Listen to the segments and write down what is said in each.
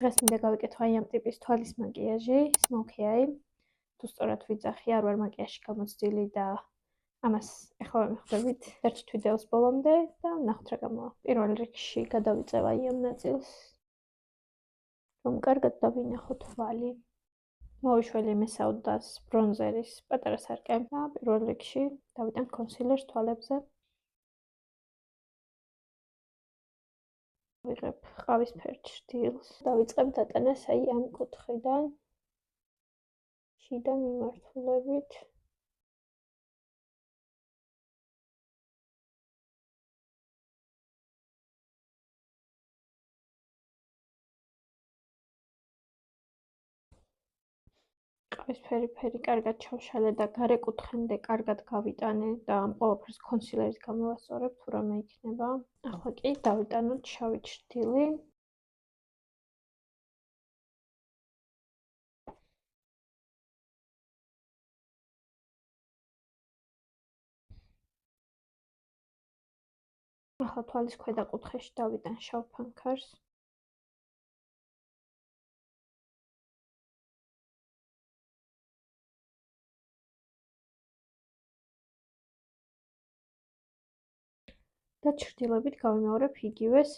დღეს მინდა გავიკეთო აი ამ ტიპის თვალის მაკიაჟი, smoky eye. თუ სწორად ვიძახი, არ ვარ მაკიაჟში გამოცდილი და ამას ეხლა მიხვდებით ერთ ვიდეოს ბოლომდე და ნახოთ რა გამოვა. პირველ რიგში გადავიწევ აი ამ ნაწილს, რომ კარგად დავინახო თვალი. მოვიშველი მესაუდას ბრონზერის პატარა სარკე და პირველ რიგში დავიტან კონსილერს თვალებზე. ვიღებ ყავისფერ ჭრილს, დავიწყებ დატანას აი ამ კუთხიდან შიდა მიმართულებით. ყავისფერი ფერი კარგად ჩავშალე და გარე კუთხემდე კარგად გავიტანე და ამ ყველაფერს კონსილერით გამოვასწორებ თუ რამე იქნება. ახლა კი დავიტანოთ შავი ჭრილი. ახლა თვალის ქვედა კუთხეში დავიტან შავ ფანქარს. და ჭრილებით გავიმეორებ იგივეს.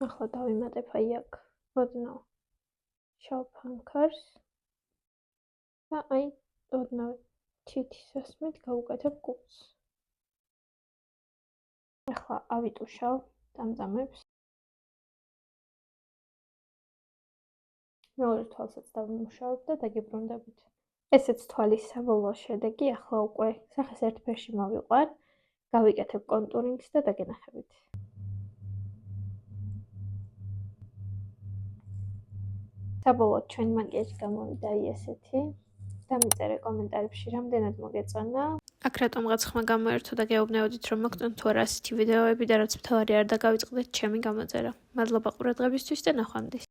ახლა დავიმატებ აი აქ ოდნავ შავ ფანქარს და აი ოდნავ თითის ასმით გავუკეთებ კუც. ახლა ავიტუშავ დამძამებს. მეორე თვალსაც დავიმუშავებ და დაგიბრუნდებით. ესეც თვალის საბოლოო შედეგი. ახლა უკვე სახეს ერთ ფერში მოვიყვან, გავიკეთებ კონტურინგს და დაგენახებით. საბოლოოდ ჩვენი მაკიაჟი გამოვიდა აი ესეთი. დამიწერე კომენტარებში რამდენად მოგეწონა. აქ რატომღაც ხმა გამოერთო და გეუბნებოდით რომ მოგწონთ თუ არა ასეთი ვიდეოები და რაც მთავარი არ დაგავიწყდეთ ჩემი გამოწერა. მადლობა ყურადღებისთვის და ნახვამდის.